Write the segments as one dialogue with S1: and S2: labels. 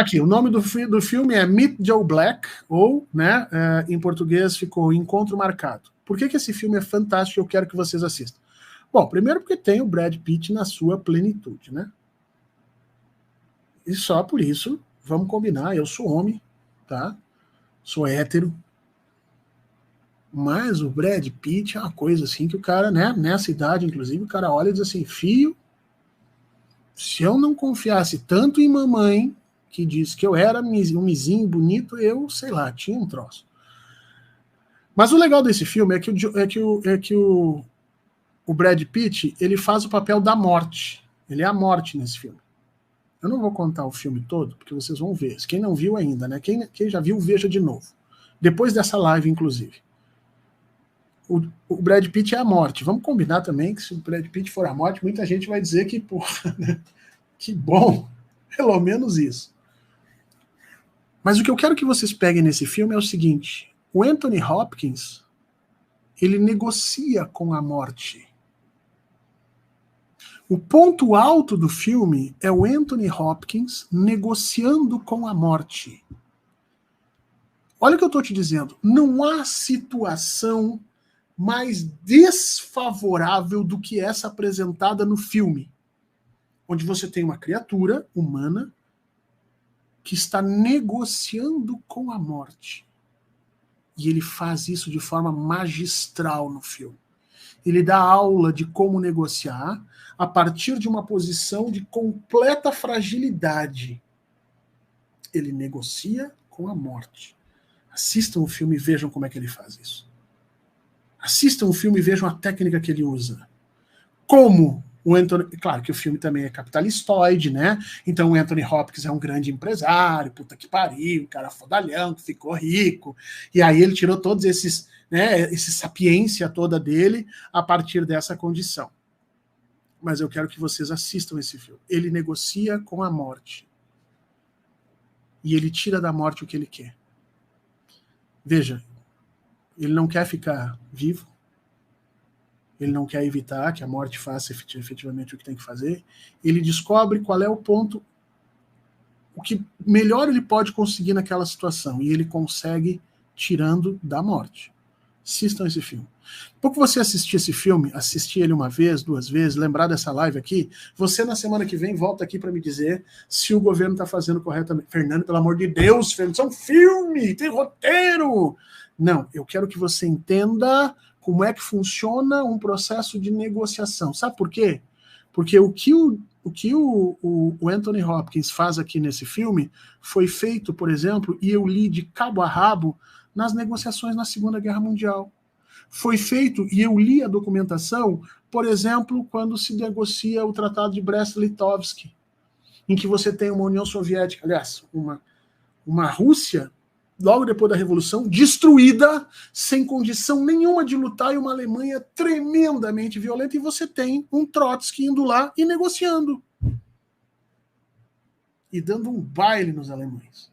S1: Aqui, o nome do filme é Meet Joe Black, ou, né, em português ficou Encontro Marcado. Por que esse filme é fantástico e eu quero que vocês assistam? Bom, primeiro porque tem o Brad Pitt na sua plenitude, né? E só por isso, vamos combinar, eu sou homem, tá? Sou hétero. Mas o Brad Pitt é uma coisa assim que o cara, né, nessa idade, inclusive, o cara olha e diz assim, filho, se eu não confiasse tanto em mamãe, que disse que eu era um mizinho bonito, eu, sei lá, tinha um troço. Mas o legal desse filme é que o Brad Pitt, ele faz o papel da morte. Ele é a morte nesse filme. Eu não vou contar o filme todo, porque vocês vão ver. Quem não viu ainda, né? Quem já viu, veja de novo. Depois dessa live, inclusive. O Brad Pitt é a morte. Vamos combinar também que se o Brad Pitt for a morte, muita gente vai dizer que, porra, né? Que bom. Pelo menos isso. Mas o que eu quero que vocês peguem nesse filme é o seguinte. O Anthony Hopkins, ele negocia com a morte. O ponto alto do filme é o Anthony Hopkins negociando com a morte. Olha o que eu estou te dizendo. Não há situação mais desfavorável do que essa apresentada no filme, onde você tem uma criatura humana que está negociando com a morte. E ele faz isso de forma magistral no filme. Ele dá aula de como negociar a partir de uma posição de completa fragilidade. Ele negocia com a morte. Assistam o filme e vejam como é que ele faz isso. Assistam o filme e vejam a técnica que ele usa. Como o Anthony... Claro que o filme também é capitalistoide, né? Então o Anthony Hopkins é um grande empresário, puta que pariu, um cara fodalhão, que ficou rico. E aí ele tirou todos esses... né, essa sapiência toda dele a partir dessa condição. Mas eu quero que vocês assistam esse filme. Ele negocia com a morte. E ele tira da morte o que ele quer. Veja, ele não quer ficar vivo, ele não quer evitar que a morte faça efetivamente o que tem que fazer, ele descobre qual é o ponto, o que melhor ele pode conseguir naquela situação, e ele consegue tirando da morte. Assistam esse filme. Pouco você assistir esse filme, assistir ele uma vez, duas vezes, lembrar dessa live aqui, você na semana que vem volta aqui para me dizer se o governo está fazendo corretamente. Fernando, pelo amor de Deus, Fernando, isso é um filme, tem roteiro. Não, eu quero que você entenda como é que funciona um processo de negociação. Sabe por quê? Porque o que o Anthony Hopkins faz aqui nesse filme foi feito, por exemplo, e eu li de cabo a rabo nas negociações na Segunda Guerra Mundial. Foi feito, e eu li a documentação, por exemplo, quando se negocia o Tratado de Brest-Litovsk, em que você tem uma União Soviética, aliás, uma Rússia, logo depois da Revolução, destruída, sem condição nenhuma de lutar, e uma Alemanha tremendamente violenta, e você tem um Trotsky indo lá e negociando. E dando um baile nos alemães.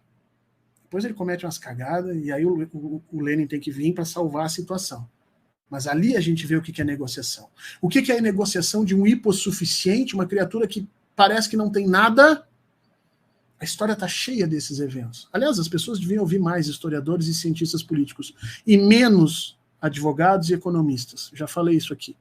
S1: Depois ele comete umas cagadas, e aí o Lenin tem que vir para salvar a situação. Mas ali a gente vê o que é negociação. O que é a negociação de um hipossuficiente, uma criatura que parece que não tem nada? A história está cheia desses eventos. Aliás, as pessoas deviam ouvir mais historiadores e cientistas políticos, e menos advogados e economistas. Já falei isso aqui.